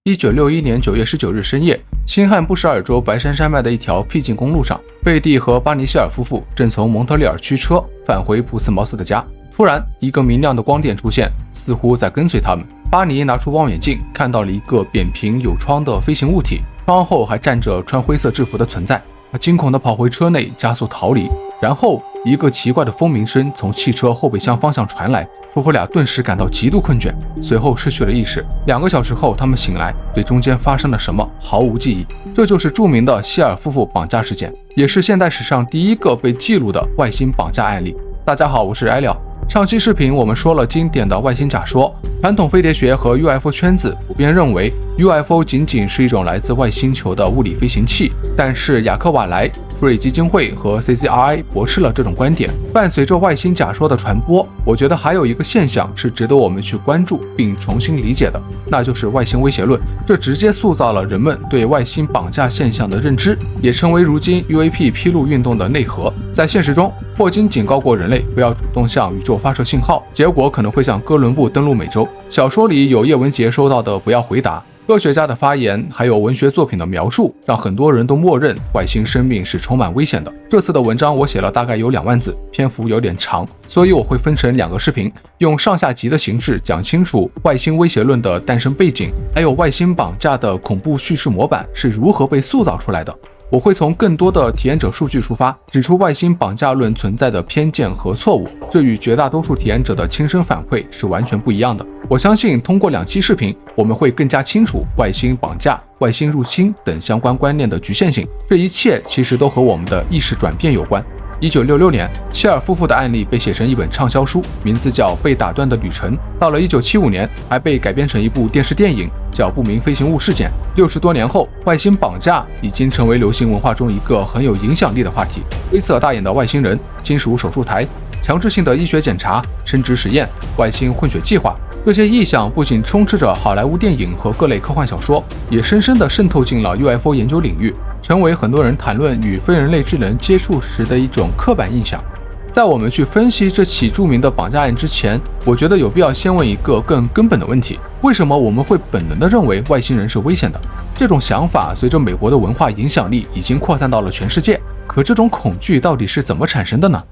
1961年9月19日深夜，新罕布什尔州白山山脉的一条僻静公路上，贝蒂和巴尼希尔夫妇正从蒙特利尔驱车返回普斯茅斯的家。突然，一个明亮的光点出现，似乎在跟随他们。巴尼拿出望远镜，看到了一个扁平有窗的飞行物体，窗后还站着穿灰色制服的存在。他惊恐地跑回车内，加速逃离。然后，一个奇怪的蜂鸣声从汽车后备箱方向传来，夫妇俩顿时感到极度困倦，随后失去了意识。2个小时后，他们醒来，对中间发生了什么毫无记忆。这就是著名的希尔夫妇绑架事件，也是现代史上第一个被记录的外星绑架案例。大家好，我是艾廖。上期视频我们说了经典的外星假说，传统飞碟学和 UFO 圈子普遍认为 UFO 仅仅是一种来自外星球的物理飞行器，但是雅克瓦莱、福瑞基金会和 CCRI 驳斥了这种观点。伴随着外星假说的传播，我觉得还有一个现象是值得我们去关注并重新理解的，那就是外星威胁论。这直接塑造了人们对外星绑架现象的认知，也成为如今 UAP 披露运动的内核。在现实中，霍金警告过人类不要主动向宇宙发射信号，结果可能会像哥伦布登陆美洲。小说里有叶文洁收到的不要回答，科学家的发言还有文学作品的描述，让很多人都默认外星生命是充满危险的。这次的文章我写了大概有2万字，篇幅有点长，所以我会分成2个视频，用上下集的形式讲清楚外星威胁论的诞生背景，还有外星绑架的恐怖叙事模板是如何被塑造出来的。我会从更多的体验者数据出发，指出外星绑架论存在的偏见和错误，这与绝大多数体验者的亲身反馈是完全不一样的。我相信通过2期视频，我们会更加清楚外星绑架、外星入侵等相关观念的局限性，这一切其实都和我们的意识转变有关。1966年，希尔夫妇的案例被写成一本畅销书，名字叫《被打断的旅程》。到了1975年，还被改编成一部电视电影，叫《不明飞行物事件》。60多年后，外星绑架已经成为流行文化中一个很有影响力的话题。灰色大眼的外星人、金属手术台、强制性的医学检查、生殖实验、外星混血计划，这些意象不仅充斥着好莱坞电影和各类科幻小说，也深深地渗透进了 UFO 研究领域，成为很多人谈论与非人类智能接触时的一种刻板印象。在我们去分析这起著名的绑架案之前，我觉得有必要先问一个更根本的问题：为什么我们会本能地认为外星人是危险的？这种想法随着美国的文化影响力已经扩散到了全世界，可这种恐惧到底是怎么产生的呢？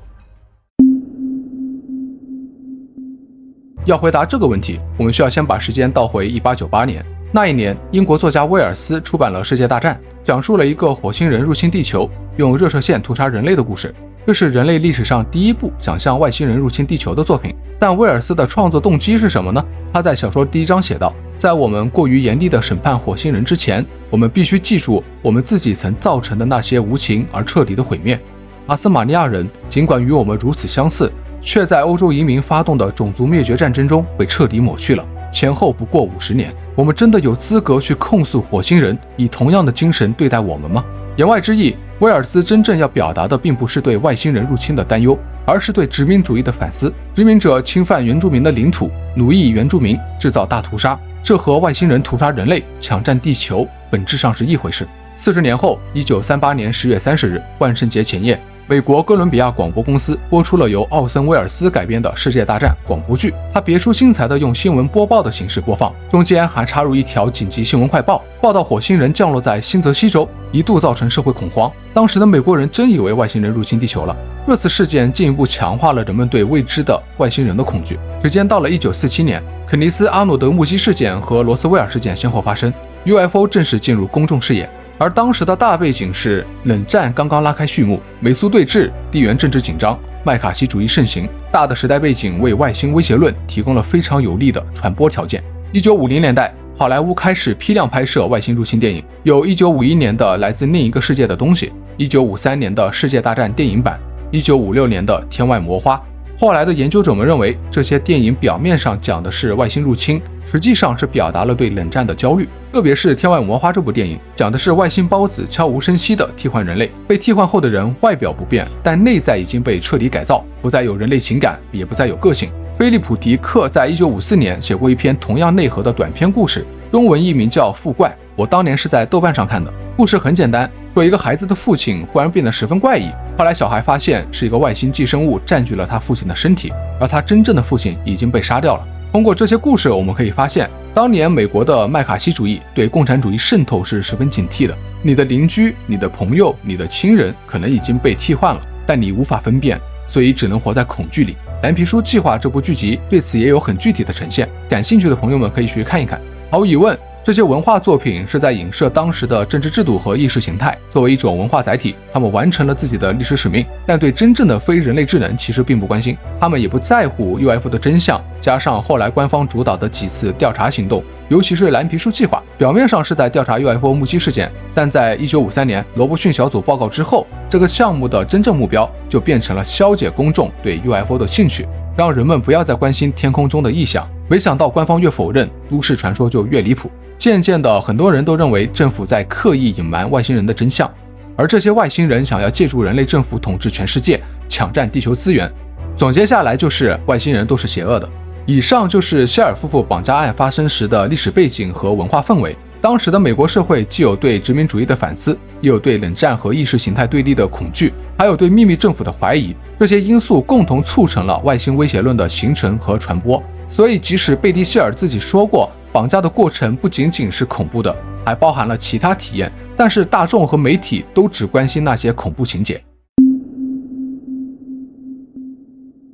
要回答这个问题，我们需要先把时间倒回1898年。那一年，英国作家威尔斯出版了《世界大战》，讲述了一个火星人入侵地球，用热射线屠杀人类的故事。这是人类历史上第一部想象外星人入侵地球的作品。但威尔斯的创作动机是什么呢？他在小说第1章写道，在我们过于严厉地审判火星人之前，我们必须记住我们自己曾造成的那些无情而彻底的毁灭。阿斯马尼亚人尽管与我们如此相似，却在欧洲移民发动的种族灭绝战争中被彻底抹去了，前后不过50年。我们真的有资格去控诉火星人以同样的精神对待我们吗？言外之意，威尔斯真正要表达的并不是对外星人入侵的担忧，而是对殖民主义的反思。殖民者侵犯原住民的领土，奴役原住民，制造大屠杀，这和外星人屠杀人类、抢占地球本质上是一回事。40年后，1938年10月30日，万圣节前夜，美国哥伦比亚广播公司播出了由奥森·威尔斯改编的《世界大战》广播剧。他别出心裁地用新闻播报的形式播放，中间还插入一条紧急新闻快报，报道火星人降落在新泽西州，一度造成社会恐慌。当时的美国人真以为外星人入侵地球了。这次事件进一步强化了人们对未知的外星人的恐惧。时间到了1947年，肯尼斯·阿诺德目击事件和罗斯威尔事件先后发生， UFO 正式进入公众视野。而当时的大背景是冷战刚刚拉开序幕，美苏对峙，地缘政治紧张，麦卡锡主义盛行，大的时代背景为外星威胁论提供了非常有利的传播条件。1950年代，好莱坞开始批量拍摄外星入侵电影，有1951年的《来自另一个世界的东西》，1953年的《世界大战》电影版，1956年的《天外魔花》。后来的研究者们认为，这些电影表面上讲的是外星入侵，实际上是表达了对冷战的焦虑。特别是《天外魔花》这部电影，讲的是外星孢子悄无声息地替换人类，被替换后的人外表不变，但内在已经被彻底改造，不再有人类情感，也不再有个性。菲利普·迪克在1954年写过一篇同样内核的短篇故事，中文译名叫《富怪》，我当年是在豆瓣上看的。故事很简单，说一个孩子的父亲忽然变得十分怪异，后来小孩发现是一个外星寄生物占据了他父亲的身体，而他真正的父亲已经被杀掉了。通过这些故事，我们可以发现当年美国的麦卡锡主义对共产主义渗透是十分警惕的，你的邻居、你的朋友、你的亲人可能已经被替换了，但你无法分辨，所以只能活在恐惧里。蓝皮书计划这部剧集对此也有很具体的呈现，感兴趣的朋友们可以去看一看。毫无疑问，这些文化作品是在影射当时的政治制度和意识形态，作为一种文化载体，他们完成了自己的历史使命，但对真正的非人类智能其实并不关心，他们也不在乎 UFO 的真相。加上后来官方主导的几次调查行动，尤其是蓝皮书计划，表面上是在调查 UFO 目击事件，但在1953年罗伯逊小组报告之后，这个项目的真正目标就变成了消解公众对 UFO 的兴趣，让人们不要再关心天空中的异象。没想到官方越否认，都市传说就越离谱。渐渐的，很多人都认为政府在刻意隐瞒外星人的真相，而这些外星人想要借助人类政府统治全世界，抢占地球资源。总结下来就是外星人都是邪恶的。以上就是谢尔夫妇绑架案发生时的历史背景和文化氛围。当时的美国社会既有对殖民主义的反思，也有对冷战和意识形态对立的恐惧，还有对秘密政府的怀疑。这些因素共同促成了外星威胁论的形成和传播。所以即使贝蒂希尔自己说过，绑架的过程不仅仅是恐怖的，还包含了其他体验，但是大众和媒体都只关心那些恐怖情节。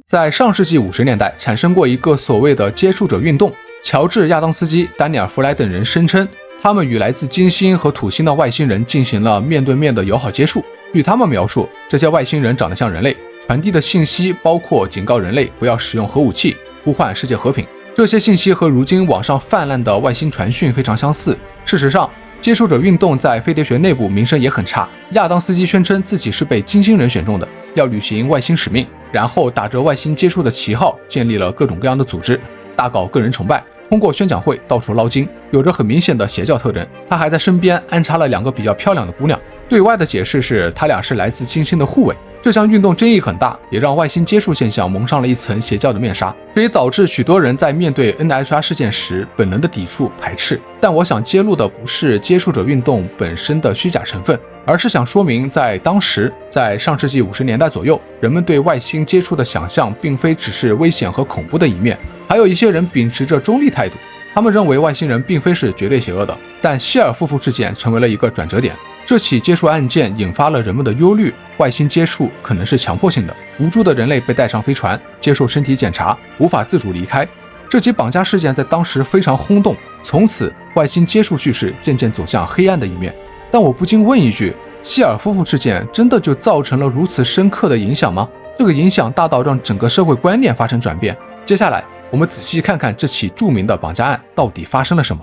在上世纪50年代产生过一个所谓的接触者运动，乔治·亚当斯基、丹尼尔·弗莱等人声称，他们与来自金星和土星的外星人进行了面对面的友好接触。据他们描述，这些外星人长得像人类，传递的信息包括警告人类不要使用核武器，呼唤世界和平。这些信息和如今网上泛滥的外星传讯非常相似。事实上，接触者运动在飞碟学内部名声也很差。亚当斯基宣称自己是被金星人选中的，要履行外星使命，然后打着外星接触的旗号，建立了各种各样的组织，大搞个人崇拜，通过宣讲会到处捞金，有着很明显的邪教特征。他还在身边安插了2个比较漂亮的姑娘，对外的解释是他俩是来自金星的护卫。这项运动争议很大，也让外星接触现象蒙上了一层邪教的面纱，这也导致许多人在面对 NHR 事件时本能的抵触排斥。但我想揭露的不是接触者运动本身的虚假成分，而是想说明在当时，在上世纪50年代左右，人们对外星接触的想象并非只是危险和恐怖的一面，还有一些人秉持着中立态度，他们认为外星人并非是绝对邪恶的。但希尔夫妇事件成为了一个转折点，这起接触案件引发了人们的忧虑，外星接触可能是强迫性的，无辜的人类被带上飞船，接受身体检查，无法自主离开。这起绑架事件在当时非常轰动，从此外星接触叙事渐渐走向黑暗的一面。但我不禁问一句，希尔夫妇事件真的就造成了如此深刻的影响吗？这个影响大到让整个社会观念发生转变。接下来我们仔细看看这起著名的绑架案到底发生了什么。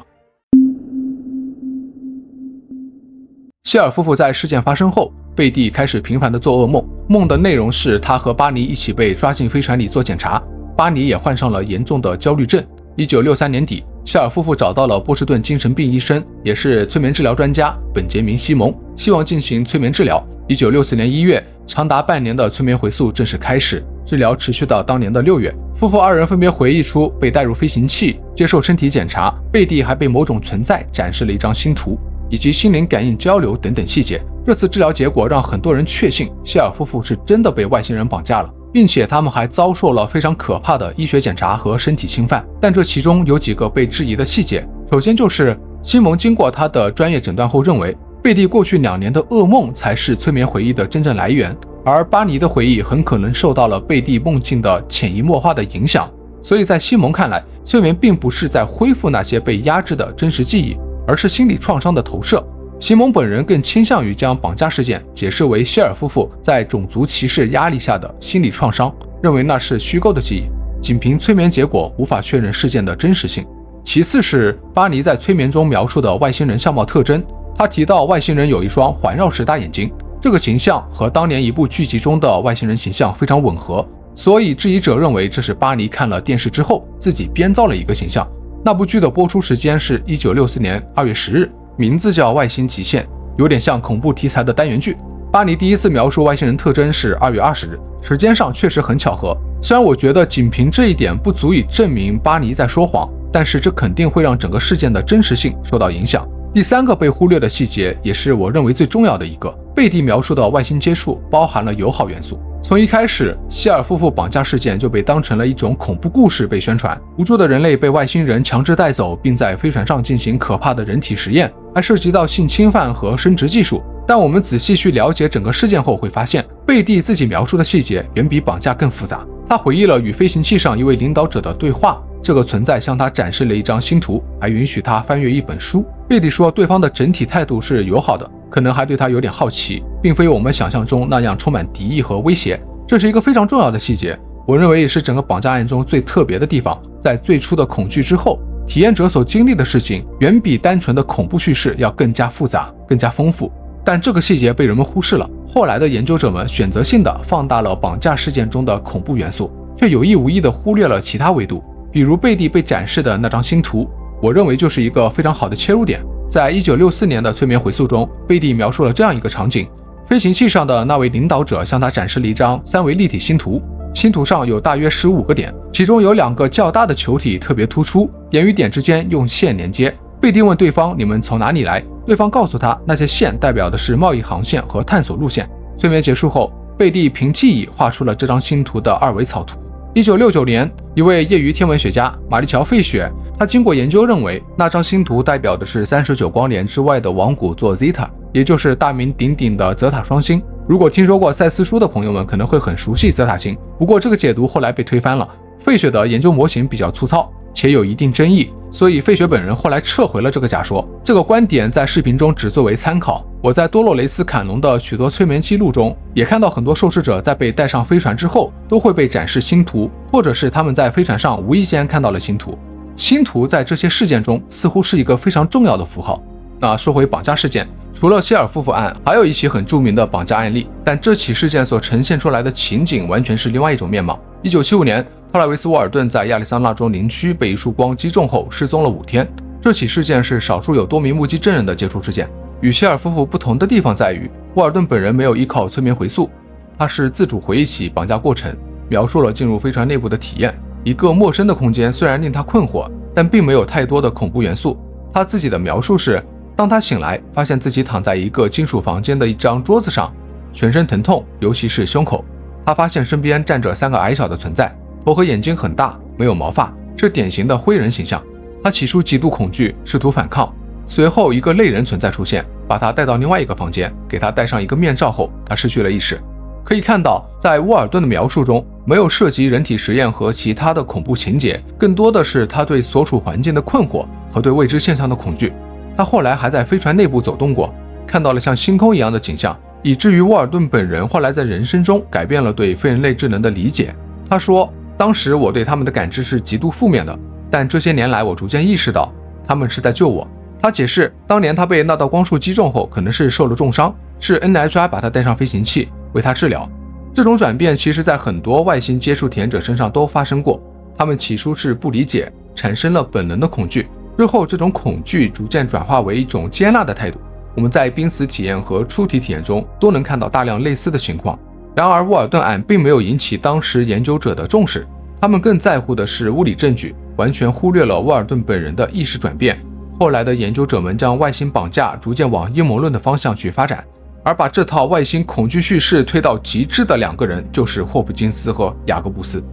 希尔夫妇在事件发生后，贝蒂开始频繁地做噩梦，梦的内容是他和巴尼一起被抓进飞船里做检查，巴尼也患上了严重的焦虑症。1963年底，希尔夫妇找到了波士顿精神病医生，也是催眠治疗专家本杰明·西蒙，希望进行催眠治疗。1964年1月，长达半年的催眠回溯正式开始，治疗持续到当年的6月。夫妇2人分别回忆出被带入飞行器，接受身体检查，贝蒂还被某种存在展示了一张星图，以及心灵感应交流等等细节。这次治疗结果让很多人确信希尔夫妇是真的被外星人绑架了，并且他们还遭受了非常可怕的医学检查和身体侵犯。但这其中有几个被质疑的细节，首先就是西蒙经过他的专业诊断后认为，贝蒂过去2年的噩梦才是催眠回忆的真正来源，而巴尼的回忆很可能受到了贝蒂梦境的潜移默化的影响。所以在西蒙看来，催眠并不是在恢复那些被压制的真实记忆，而是心理创伤的投射。西蒙本人更倾向于将绑架事件解释为希尔夫妇在种族歧视压力下的心理创伤，认为那是虚构的记忆，仅凭催眠结果无法确认事件的真实性。其次是巴尼在催眠中描述的外星人相貌特征，他提到外星人有一双环绕式大眼睛，这个形象和当年一部剧集中的外星人形象非常吻合，所以质疑者认为这是巴尼看了电视之后自己编造了一个形象。那部剧的播出时间是1964年2月10日，名字叫《外星极限》，有点像恐怖题材的单元剧。巴尼第一次描述外星人特征是2月20日，时间上确实很巧合。虽然我觉得仅凭这一点不足以证明巴尼在说谎，但是这肯定会让整个事件的真实性受到影响。第3个被忽略的细节，也是我认为最重要的一个，贝蒂描述的外星接触包含了友好元素。从一开始，希尔夫妇绑架事件就被当成了一种恐怖故事被宣传，无助的人类被外星人强制带走，并在飞船上进行可怕的人体实验，还涉及到性侵犯和生殖技术。但我们仔细去了解整个事件后，会发现贝蒂自己描述的细节远比绑架更复杂。他回忆了与飞行器上一位领导者的对话，这个存在向他展示了一张星图，还允许他翻阅一本书。贝蒂说对方的整体态度是友好的，可能还对他有点好奇，并非我们想象中那样充满敌意和威胁。这是一个非常重要的细节，我认为也是整个绑架案中最特别的地方。在最初的恐惧之后，体验者所经历的事情远比单纯的恐怖叙事要更加复杂，更加丰富。但这个细节被人们忽视了。后来的研究者们选择性地放大了绑架事件中的恐怖元素，却有意无意地忽略了其他维度。比如贝蒂被展示的那张星图，我认为就是一个非常好的切入点。在1964年的催眠回溯中，贝蒂描述了这样一个场景：飞行器上的那位领导者向他展示了一张3维立体星图，星图上有大约15个点，其中有2个较大的球体特别突出，点与点之间用线连接。贝蒂问对方：“你们从哪里来？”对方告诉他，那些线代表的是贸易航线和探索路线。催眠结束后，贝蒂凭记忆画出了这张星图的2维草图。1969年，一位业余天文学家玛丽乔·费雪，他经过研究认为，那张星图代表的是39光年之外的王谷座 Zeta， 也就是大名鼎鼎的泽塔双星。如果听说过赛斯书的朋友们可能会很熟悉泽塔星，不过这个解读后来被推翻了。费雪的研究模型比较粗糙，且有一定争议，所以费雪本人后来撤回了这个假说。这个观点在视频中只作为参考。我在多洛雷斯·坎农的许多催眠记录中，也看到很多受试者在被带上飞船之后，都会被展示星图，或者是他们在飞船上无意间看到了星图。星图在这些事件中似乎是一个非常重要的符号。那说回绑架事件，除了希尔夫妇案，还有一起很著名的绑架案例，但这起事件所呈现出来的情景完全是另外一种面貌。1975年，特莱维斯·沃尔顿在亚利桑那州林区被一束光击中后失踪了5天。这起事件是少数有多名目击证人的接触事件。与希尔夫妇不同的地方在于，沃尔顿本人没有依靠催眠回溯，他是自主回忆起绑架过程，描述了进入飞船内部的体验。一个陌生的空间虽然令他困惑，但并没有太多的恐怖元素。他自己的描述是，当他醒来，发现自己躺在一个金属房间的一张桌子上，全身疼痛，尤其是胸口。他发现身边站着3个矮小的存在，头和眼睛很大，没有毛发，是典型的灰人形象。他起初极度恐惧，试图反抗。随后一个类人存在出现，把他带到另外一个房间，给他戴上一个面罩后，他失去了意识。可以看到，在沃尔顿的描述中，没有涉及人体实验和其他的恐怖情节，更多的是他对所处环境的困惑和对未知现象的恐惧。他后来还在飞船内部走动过，看到了像星空一样的景象，以至于沃尔顿本人后来在人生中改变了对非人类智能的理解。他说，当时我对他们的感知是极度负面的，但这些年来我逐渐意识到他们是在救我。他解释，当年他被那道光束击中后，可能是受了重伤，是 NHI 把他带上飞行器为他治疗。这种转变其实在很多外星接触体验者身上都发生过。他们起初是不理解，产生了本能的恐惧，之后这种恐惧逐渐转化为一种接纳的态度。我们在濒死体验和出体体验中都能看到大量类似的情况。然而沃尔顿案并没有引起当时研究者的重视，他们更在乎的是物理证据，完全忽略了沃尔顿本人的意识转变。后来的研究者们将外星绑架逐渐往阴谋论的方向去发展，而把这套外星恐惧叙事推到极致的2个人就是霍普金斯和雅各布斯。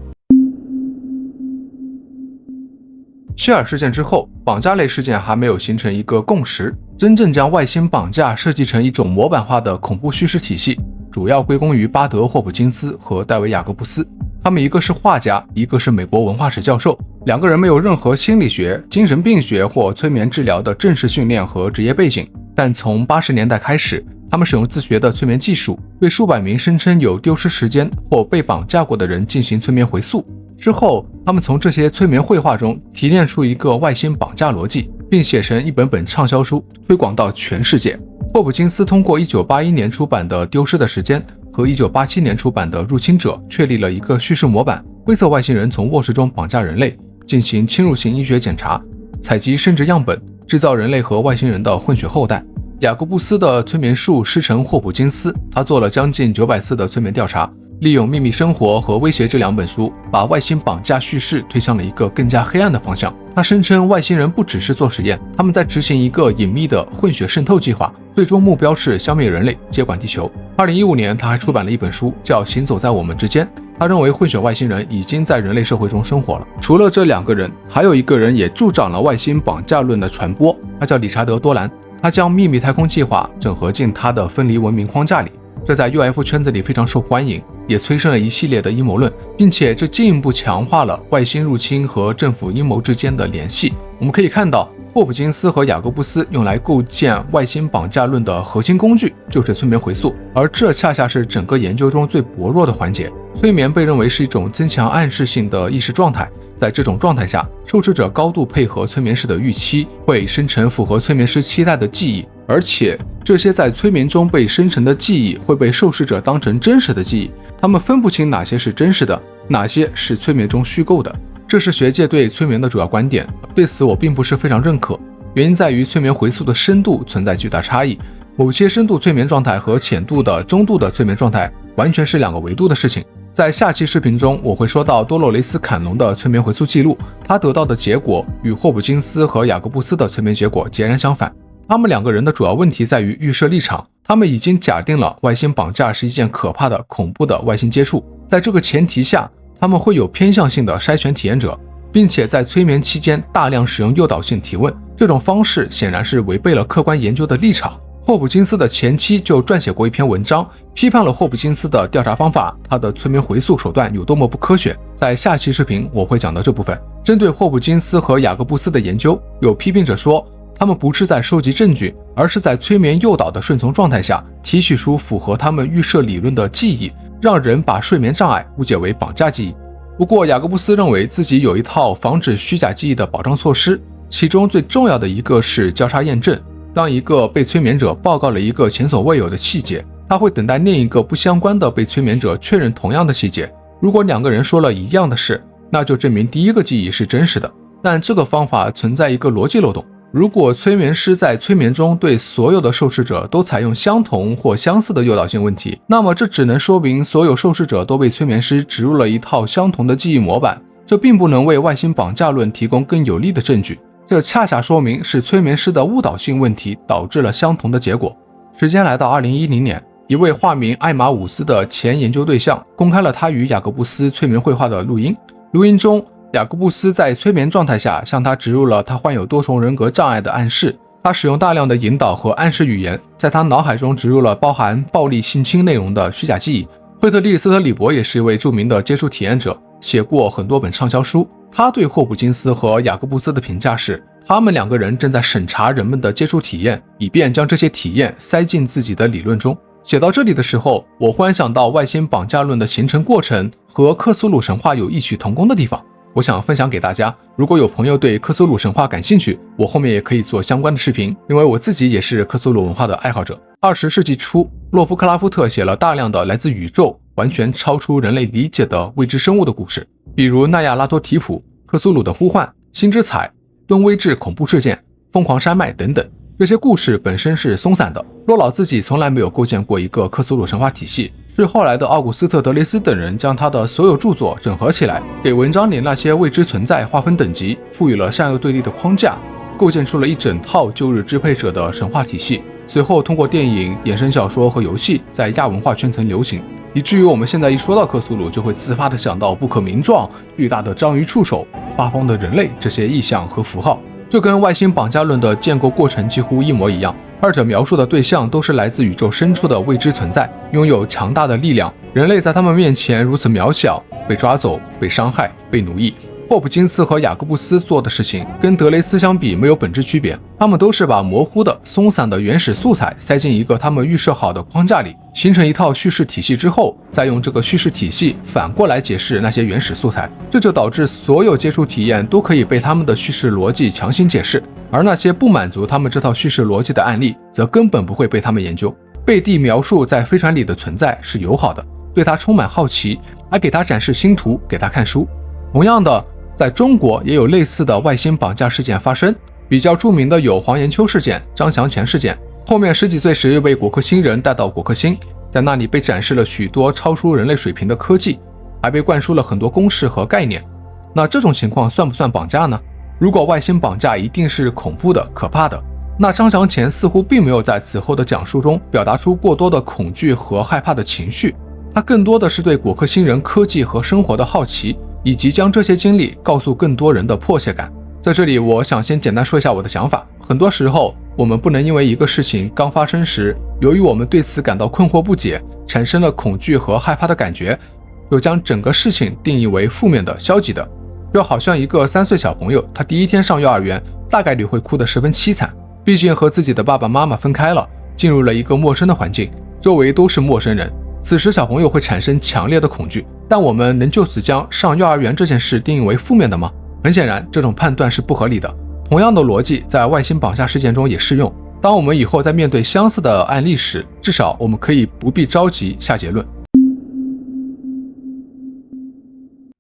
希尔事件之后，绑架类事件还没有形成一个共识，真正将外星绑架设计成一种模板化的恐怖叙事体系，主要归功于巴德·霍普金斯和戴维·雅各布斯。他们一个是画家，一个是美国文化史教授，2个人没有任何心理学、精神病学或催眠治疗的正式训练和职业背景，但从80年代开始，他们使用自学的催眠技术，对数百名声称有丢失时间或被绑架过的人进行催眠回溯。之后，他们从这些催眠绘画中提炼出一个外星绑架逻辑，并写成一本本畅销书，推广到全世界。霍普金斯通过1981年出版的《丢失的时间》和1987年出版的《入侵者》确立了一个叙事模板。灰色外星人从卧室中绑架人类，进行侵入性医学检查，采集生殖样本，制造人类和外星人的混血后代。雅各布斯的催眠术师承霍普金斯，他做了将近900次的催眠调查，利用《秘密生活》和《威胁》这2本书，把外星绑架叙事推向了一个更加黑暗的方向。他声称外星人不只是做实验，他们在执行一个隐秘的混血渗透计划，最终目标是消灭人类，接管地球。2015年，他还出版了一本书，叫《行走在我们之间》。他认为混血外星人已经在人类社会中生活了。除了这2个人，还有一个人也助长了外星绑架论的传播，他叫理查德·多兰。他将秘密太空计划整合进他的分离文明框架里，这在 UFO 圈子里非常受欢迎，也催生了一系列的阴谋论，并且这进一步强化了外星入侵和政府阴谋之间的联系。我们可以看到，霍普金斯和雅各布斯用来构建外星绑架论的核心工具就是催眠回溯，而这恰恰是整个研究中最薄弱的环节。催眠被认为是一种增强暗示性的意识状态，在这种状态下，受试者高度配合催眠师的预期，会生成符合催眠师期待的记忆，而且这些在催眠中被生成的记忆会被受试者当成真实的记忆，他们分不清哪些是真实的，哪些是催眠中虚构的。这是学界对催眠的主要观点，对此我并不是非常认可，原因在于催眠回溯的深度存在巨大差异，某些深度催眠状态和浅度的、中度的催眠状态完全是2个维度的事情。在下期视频中，我会说到多洛雷斯·坎农的催眠回溯记录，他得到的结果与霍普金斯和雅各布斯的催眠结果截然相反。他们2个人的主要问题在于预设立场，他们已经假定了外星绑架是一件可怕的、恐怖的外星接触，在这个前提下，他们会有偏向性的筛选体验者，并且在催眠期间大量使用诱导性提问，这种方式显然是违背了客观研究的立场。霍普金斯的前妻就撰写过一篇文章，批判了霍普金斯的调查方法，他的催眠回溯手段有多么不科学。在下期视频我会讲到这部分。针对霍普金斯和雅各布斯的研究，有批评者说，他们不是在收集证据，而是在催眠诱导的顺从状态下提取出符合他们预设理论的记忆，让人把睡眠障碍误解为绑架记忆。不过雅各布斯认为自己有一套防止虚假记忆的保障措施，其中最重要的一个是交叉验证。当一个被催眠者报告了一个前所未有的细节，他会等待另一个不相关的被催眠者确认同样的细节。如果2个人说了一样的事，那就证明第一个记忆是真实的。但这个方法存在一个逻辑漏洞，如果催眠师在催眠中对所有的受试者都采用相同或相似的诱导性问题，那么这只能说明所有受试者都被催眠师植入了一套相同的记忆模板，这并不能为外星绑架论提供更有力的证据。这恰恰说明是催眠师的误导性问题导致了相同的结果。时间来到2010年，一位化名艾玛伍斯的前研究对象公开了他与雅各布斯催眠会话的录音。录音中，雅各布斯在催眠状态下向他植入了他患有多重人格障碍的暗示，他使用大量的引导和暗示语言，在他脑海中植入了包含暴力性侵内容的虚假记忆。惠特利·斯特里伯也是一位著名的接触体验者，写过很多本畅销书。他对霍普金斯和雅各布斯的评价是，他们2个人正在审查人们的接触体验，以便将这些体验塞进自己的理论中。写到这里的时候，我忽然想到外星绑架论的形成过程和克苏鲁神话有异曲同工的地方，我想分享给大家。如果有朋友对克苏鲁神话感兴趣，我后面也可以做相关的视频，因为我自己也是克苏鲁文化的爱好者。20世纪初，洛夫克拉夫特写了大量的来自宇宙完全超出人类理解的未知生物的故事，比如纳亚拉托提普、克苏鲁的呼唤、星之彩、敦威治恐怖事件、疯狂山脉等等。这些故事本身是松散的，洛老自己从来没有构建过一个克苏鲁神话体系，是后来的奥古斯特·德雷斯等人将他的所有著作整合起来，给文章里那些未知存在划分等级，赋予了善恶对立的框架，构建出了一整套旧日支配者的神话体系。随后通过电影、衍生小说和游戏在亚文化圈层流行，以至于我们现在一说到克苏鲁就会自发地想到不可名状、巨大的章鱼触手、发疯的人类这些意象和符号。这跟外星绑架论的建构过程几乎一模一样，二者描述的对象都是来自宇宙深处的未知存在，拥有强大的力量，人类在他们面前如此渺小，被抓走、被伤害、被奴役。霍普金斯和雅各布斯做的事情跟德雷斯相比没有本质区别，他们都是把模糊的、松散的原始素材塞进一个他们预设好的框架里，形成一套叙事体系之后，再用这个叙事体系反过来解释那些原始素材，这就导致所有接触体验都可以被他们的叙事逻辑强行解释，而那些不满足他们这套叙事逻辑的案例则根本不会被他们研究。贝蒂描述在飞船里的存在是友好的，对他充满好奇，还给他展示星图，给他看书。同样的，在中国也有类似的外星绑架事件发生，比较著名的有黄延秋事件、张祥前事件。后面10几岁时又被果壳星人带到果壳星，在那里被展示了许多超出人类水平的科技，还被灌输了很多公式和概念。那这种情况算不算绑架呢？如果外星绑架一定是恐怖的、可怕的，那张祥前似乎并没有在此后的讲述中表达出过多的恐惧和害怕的情绪，他更多的是对果克星人科技和生活的好奇，以及将这些经历告诉更多人的迫切感。在这里，我想先简单说一下我的想法。很多时候，我们不能因为一个事情刚发生时，由于我们对此感到困惑不解，产生了恐惧和害怕的感觉，就将整个事情定义为负面的、消极的。就好像一个3岁小朋友，他第一天上幼儿园，大概率会哭得十分凄惨，毕竟和自己的爸爸妈妈分开了，进入了一个陌生的环境，周围都是陌生人。此时小朋友会产生强烈的恐惧，但我们能就此将上幼儿园这件事定义为负面的吗？很显然，这种判断是不合理的。同样的逻辑在外星绑架事件中也适用。当我们以后在面对相似的案例时，至少我们可以不必着急下结论。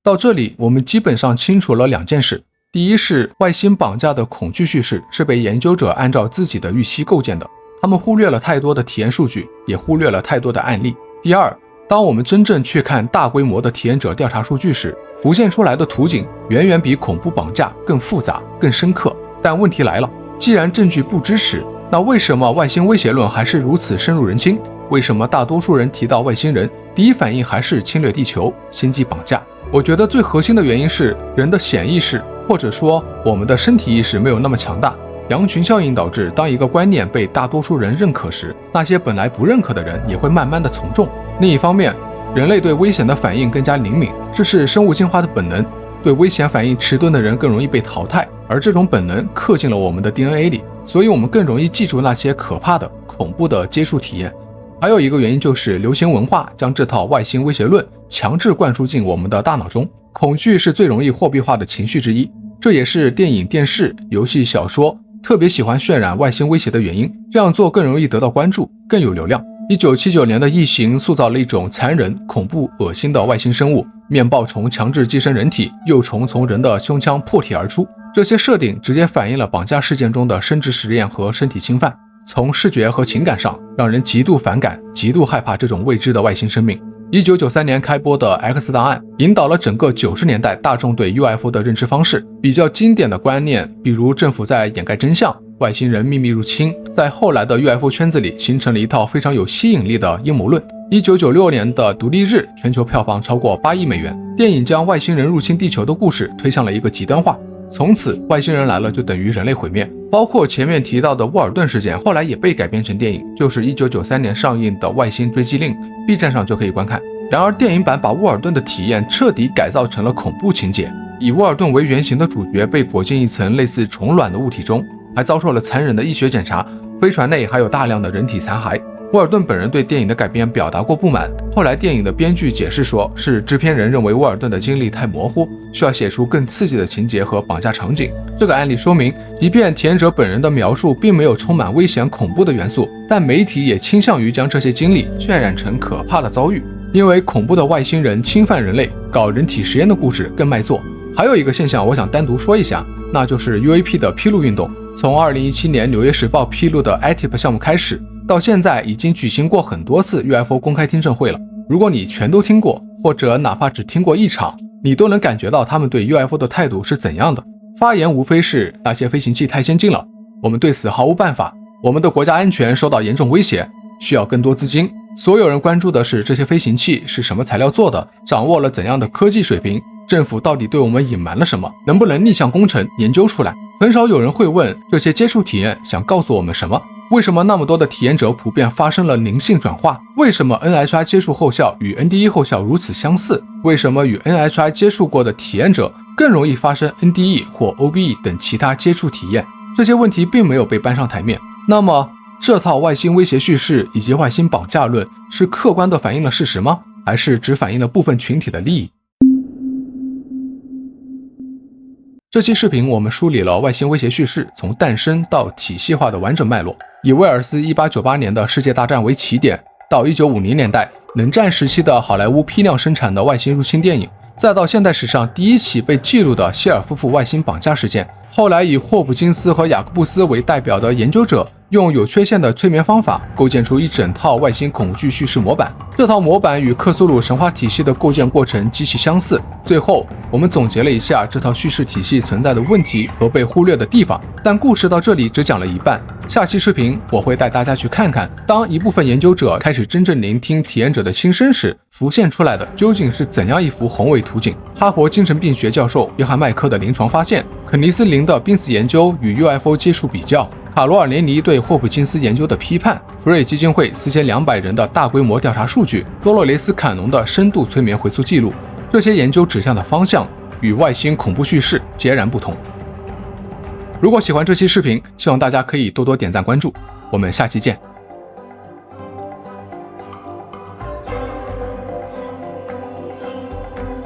到这里，我们基本上清楚了2件事。第一是外星绑架的恐惧叙事是被研究者按照自己的预期构建的，他们忽略了太多的体验数据，也忽略了太多的案例。第二，当我们真正去看大规模的体验者调查数据时，浮现出来的图景远远比恐怖绑架更复杂、更深刻。但问题来了，既然证据不支持，那为什么外星威胁论还是如此深入人心？为什么大多数人提到外星人，第一反应还是侵略地球、星际绑架？我觉得最核心的原因是人的显意识，或者说我们的身体意识没有那么强大。羊群效应导致，当一个观念被大多数人认可时，那些本来不认可的人也会慢慢的从众。另一方面，人类对危险的反应更加灵敏，这是生物进化的本能。对危险反应迟钝的人更容易被淘汰，而这种本能刻进了我们的 DNA 里，所以我们更容易记住那些可怕的、恐怖的接触体验。还有一个原因就是流行文化将这套外星威胁论强制灌输进我们的大脑中。恐惧是最容易货币化的情绪之一，这也是电影、电视、游戏、小说特别喜欢渲染外星威胁的原因。这样做更容易得到关注，更有流量。1979年的《异形》塑造了一种残忍、恐怖、恶心的外星生物，面包虫强制寄生人体，幼虫从人的胸腔破体而出。这些设定直接反映了绑架事件中的生殖实验和身体侵犯，从视觉和情感上让人极度反感、极度害怕这种未知的外星生命。1993年开播的《X 档案》引导了整个90年代大众对 UFO 的认知方式。比较经典的观念，比如政府在掩盖真相、外星人秘密入侵，在后来的 UFO 圈子里形成了一套非常有吸引力的阴谋论。1996年的《独立日》全球票房超过8亿美元，电影将外星人入侵地球的故事推向了一个极端化。从此，外星人来了就等于人类毁灭。包括前面提到的沃尔顿事件，后来也被改编成电影，就是1993年上映的《外星追击令》，B 站上就可以观看。然而，电影版把沃尔顿的体验彻底改造成了恐怖情节，以沃尔顿为原型的主角被裹进一层类似虫卵的物体中，还遭受了残忍的医学检查，飞船内还有大量的人体残骸。沃尔顿本人对电影的改编表达过不满，后来电影的编剧解释说，是制片人认为沃尔顿的经历太模糊，需要写出更刺激的情节和绑架场景。这个案例说明，即便体验者本人的描述并没有充满危险恐怖的元素，但媒体也倾向于将这些经历渲染成可怕的遭遇，因为恐怖的外星人侵犯人类、搞人体实验的故事更卖座。还有一个现象我想单独说一下，那就是 UAP 的披露运动。从2017年《纽约时报》披露的 ITIP 项目开始，到现在已经举行过很多次 UFO 公开听证会了。如果你全都听过，或者哪怕只听过一场，你都能感觉到他们对 UFO 的态度是怎样的。发言无非是那些飞行器太先进了，我们对此毫无办法，我们的国家安全受到严重威胁，需要更多资金。所有人关注的是这些飞行器是什么材料做的，掌握了怎样的科技水平，政府到底对我们隐瞒了什么，能不能逆向工程研究出来。很少有人会问这些接触体验想告诉我们什么。为什么那么多的体验者普遍发生了灵性转化？为什么 NHI 接触后效与 NDE 后效如此相似？为什么与 NHI 接触过的体验者更容易发生 NDE 或 OBE 等其他接触体验？这些问题并没有被搬上台面。那么，这套外星威胁叙事以及外星绑架论是客观地反映了事实吗？还是只反映了部分群体的利益？这期视频我们梳理了外星威胁叙事从诞生到体系化的完整脉络，以威尔斯1898年的世界大战为起点，到1950年代冷战时期的好莱坞批量生产的外星入侵电影，再到现代史上第一起被记录的谢尔夫妇外星绑架事件，后来以霍普金斯和雅各布斯为代表的研究者用有缺陷的催眠方法构建出一整套外星恐惧叙事模板。这套模板与克苏鲁神话体系的构建过程极其相似。最后，我们总结了一下这套叙事体系存在的问题和被忽略的地方，但故事到这里只讲了一半。下期视频我会带大家去看看，当一部分研究者开始真正聆听体验者的心声时，浮现出来的究竟是怎样一幅宏伟图景。哈佛精神病学教授约翰麦克的临床发现，肯尼斯林的濒死研究与 UFO 接触比较，卡罗尔·连尼对霍普金斯研究的批判，福瑞基金会4200人的大规模调查数据，多洛雷斯·坎农的深度催眠回溯记录，这些研究指向的方向与外星恐怖叙事截然不同。如果喜欢这期视频，希望大家可以多多点赞关注，我们下期见。